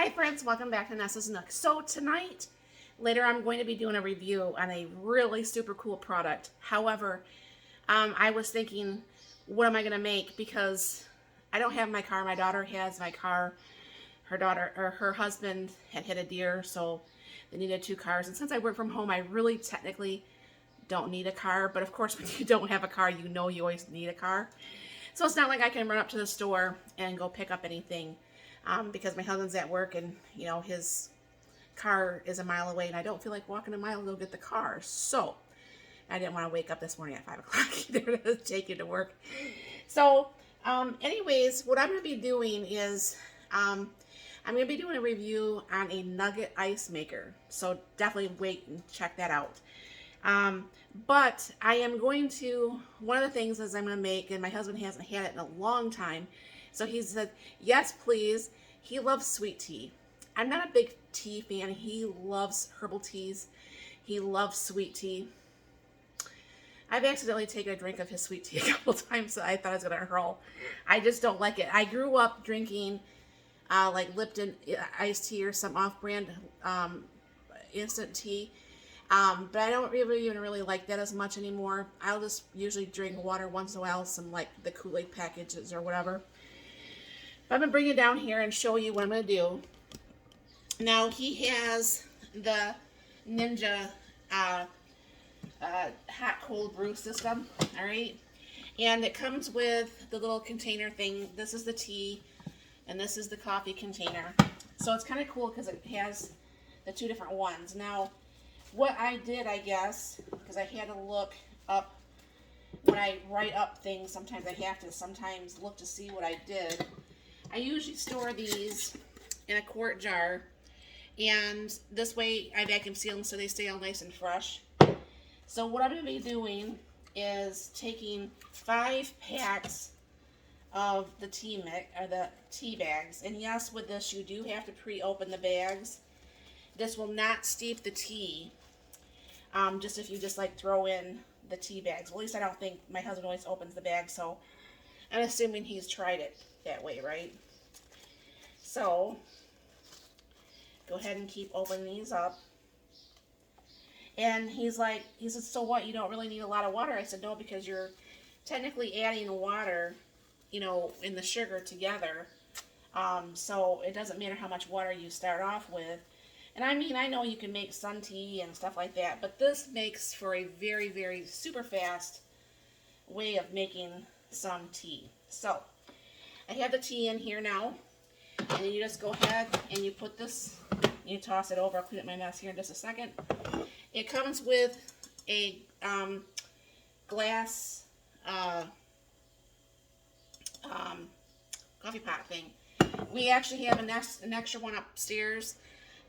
Hi friends, welcome back to Nessa's Nook. So tonight, later I'm going to be doing a review on a really super cool product. However, I was thinking, what am I going to make? Because I don't have my car. My daughter has my car. Her husband had hit a deer, so they needed two cars. And since I work from home, I really technically don't need a car. But of course, when you don't have a car, you know you always need a car. So it's not like I can run up to the store and go pick up anything because my husband's at work and, you know, his car is a mile away and I don't feel like walking a mile to go get the car. So I didn't want to wake up this morning at 5 o'clock either to take you to work. So anyways, what I'm going to be doing is I'm going to be doing a review on a nugget ice maker. So definitely wait and check that out. But I am going to, one of the things is I'm going to make, and my husband hasn't had it in a long time, so he said, yes, please. He loves sweet tea. I'm not a big tea fan. He loves herbal teas. He loves sweet tea. I've accidentally taken a drink of his sweet tea a couple times, so I thought I was going to hurl. I just don't like it. I grew up drinking like Lipton iced tea or some off-brand instant tea. But I don't even really like that as much anymore. I'll just usually drink water once in a while, some like the Kool-Aid packages or whatever. But I'm going to bring it down here and show you what I'm going to do. Now he has the Ninja hot cold brew system, all right? And it comes with the little container thing. This is the tea and this is the coffee container. So it's kind of cool because it has the two different ones. Now, what I did, I guess, because I had to look up, when I write up things, sometimes I have to sometimes look to see what I did. I usually store these in a quart jar, and this way I vacuum seal them so they stay all nice and fresh. So what I'm going to be doing is taking 5 packs of the tea mix, or the tea bags, and yes, with this you do have to pre-open the bags. This will not steep the tea. Just if you just like throw in the tea bags. Well, at least I don't think, my husband always opens the bag, so I'm assuming he's tried it that way, right? So go ahead and keep opening these up. And he said, so what, you don't really need a lot of water? I said, no, because you're technically adding water, you know, in the sugar together. So it doesn't matter how much water you start off with. And I mean, I know you can make sun tea and stuff like that, but this makes for a very, very super fast way of making some tea. So, I have the tea in here now, and then you just go ahead and you put this, you toss it over. I'll clean up my mess here in just a second. It comes with a glass coffee pot thing. We actually have an extra one upstairs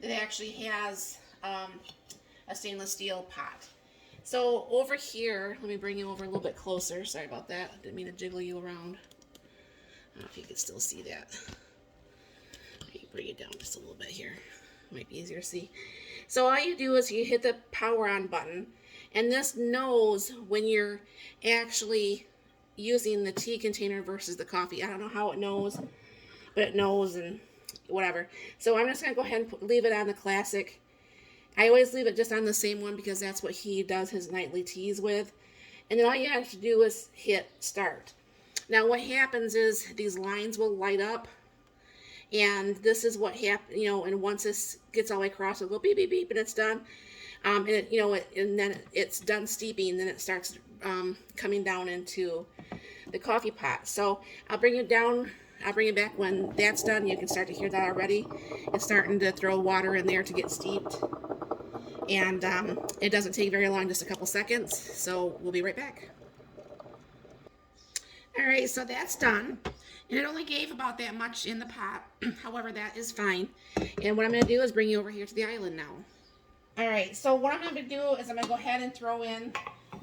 that actually has a stainless steel pot. So over here, let me bring you over a little bit closer. Sorry about that. I didn't mean to jiggle you around. I don't know if you can still see that. I can bring it down just a little bit here. Might be easier to see. So all you do is you hit the power on button, and this knows when you're actually using the tea container versus the coffee. I don't know how it knows, but it knows, and whatever. So I'm just going to go ahead and leave it on the classic. I always leave it just on the same one because that's what he does his nightly teas with. And then all you have to do is hit start. Now what happens is these lines will light up. And this is what happens, you know, and once this gets all the way across, it'll go beep, beep, beep, and it's done. And it, you know, and then it's done steeping, and then it starts coming down into the coffee pot. So I'll bring it down. I'll bring it back when that's done. You can start to hear that already. It's starting to throw water in there to get steeped. And it doesn't take very long, just a couple seconds. So we'll be right back. Alright, so that's done. And it only gave about that much in the pot. However, that is fine. And what I'm going to do is bring you over here to the island now. Alright, so what I'm going to do is I'm going to go ahead and throw in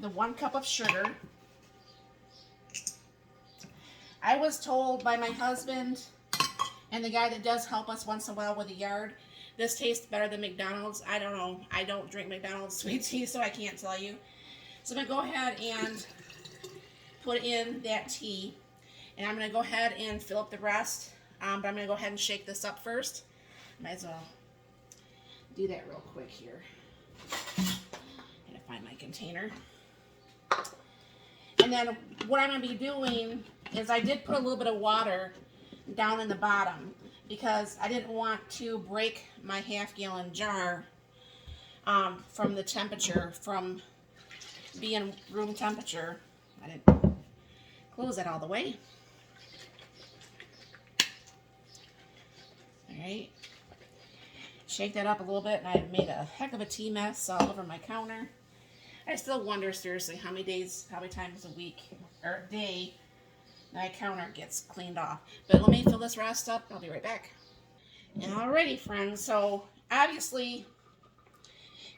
the 1 cup of sugar. I was told by my husband and the guy that does help us once in a while with the yard, this tastes better than McDonald's. I don't know. I don't drink McDonald's sweet tea, so I can't tell you. So I'm going to go ahead and put in that tea. And I'm going to go ahead and fill up the rest. But I'm going to go ahead and shake this up first. Might as well do that real quick here. Gotta find my container. And then what I'm going to be doing is I did put a little bit of water down in the bottom because I didn't want to break my half-gallon jar from the temperature, from being room temperature. I didn't close it all the way. Alright. Shake that up a little bit, and I've made a heck of a tea mess all over my counter. I still wonder, seriously, how many times a week or a day my counter gets cleaned off. But let me fill this rest up. I'll be right back. Alrighty, friends. So, obviously,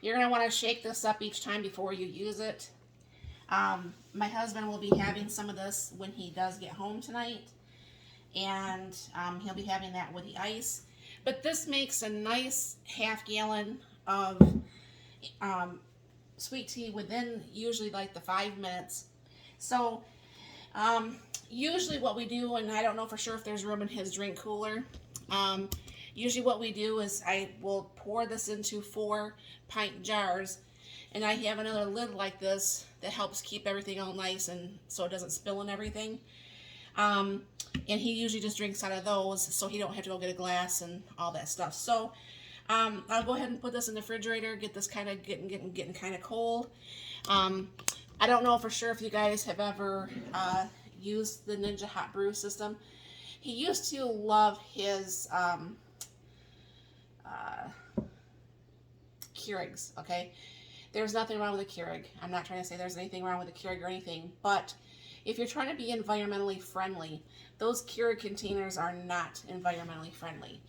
you're going to want to shake this up each time before you use it. My husband will be having some of this when he does get home tonight. And he'll be having that with the ice. But this makes a nice half-gallon of sweet tea within usually like the 5 minutes. So usually what we do, and I don't know for sure if there's room in his drink cooler, usually what we do is I will pour this into 4-pint jars, and I have another lid like this that helps keep everything all nice and so it doesn't spill and everything. And he usually just drinks out of those, so he don't have to go get a glass and all that stuff. So I'll go ahead and put this in the refrigerator, get this kind of getting kind of cold. I don't know for sure if you guys have ever used the Ninja Hot Brew system. He used to love his Keurigs, okay? There's nothing wrong with a Keurig. I'm not trying to say there's anything wrong with a Keurig or anything, but if you're trying to be environmentally friendly, those Keurig containers are not environmentally friendly.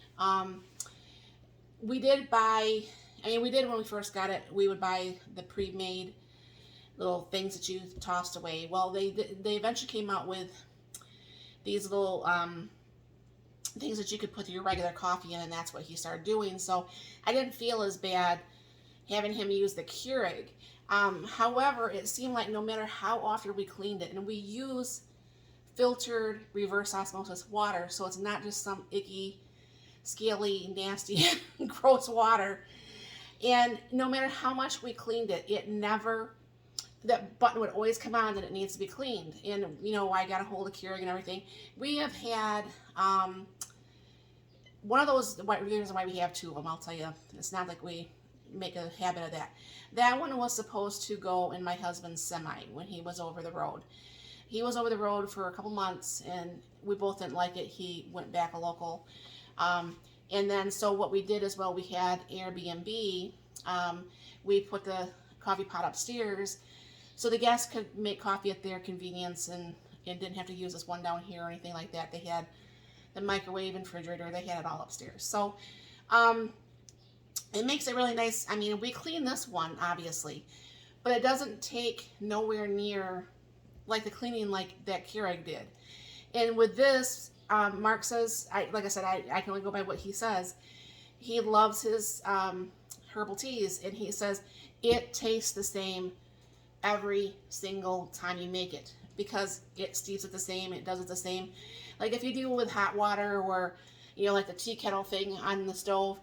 We did buy, we did when we first got it, we would buy the pre-made little things that you tossed away. Well, they eventually came out with these little things that you could put your regular coffee in, and that's what he started doing. So I didn't feel as bad having him use the Keurig. However, it seemed like no matter how often we cleaned it, and we use filtered reverse osmosis water, so it's not just some icky, scaly, nasty, gross water. And no matter how much we cleaned it, that button would always come on that it needs to be cleaned. And, I got a hold of Keurig and everything. We have had one of those, the reasons why we have 2 of them, I'll tell you. It's not like we make a habit of that. That one was supposed to go in my husband's semi when he was over the road. He was over the road for a couple months, and we both didn't like it. He went back a local. And then, so what we did as well, we had Airbnb. We put the coffee pot upstairs so the guests could make coffee at their convenience and didn't have to use this one down here or anything like that. They had the microwave and refrigerator. They had it all upstairs. So it makes it really nice. We clean this one, obviously, but it doesn't take nowhere near like the cleaning like that Keurig did. And with this, Mark says, like I said, I can only go by what he says. He loves his herbal teas, and he says it tastes the same every single time you make it because it steeps it the same, it does it the same. Like if you do it with hot water or, like the tea kettle thing on the stove,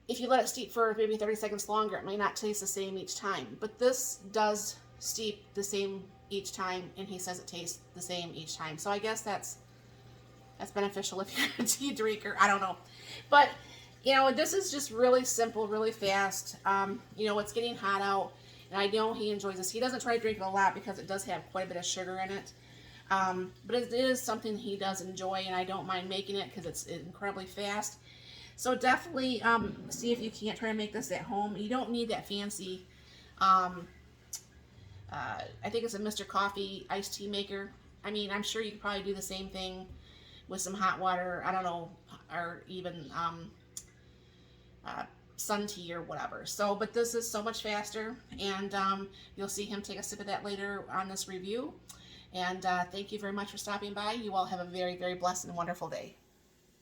if you let it steep for maybe 30 seconds longer, it may not taste the same each time. But this does steep the same each time, and he says it tastes the same each time. So I guess that's beneficial if you're a tea drinker. I don't know. But, this is just really simple, really fast. It's getting hot out, and I know he enjoys this. He doesn't try to drink it a lot because it does have quite a bit of sugar in it. But it is something he does enjoy, and I don't mind making it because it's incredibly fast. So definitely see if you can't try to make this at home. You don't need that fancy, I think it's a Mr. Coffee iced tea maker. I'm sure you could probably do the same thing with some hot water, I don't know, or even sun tea or whatever. So, but this is so much faster, and you'll see him take a sip of that later on this review. And thank you very much for stopping by. You all have a very, very blessed and wonderful day.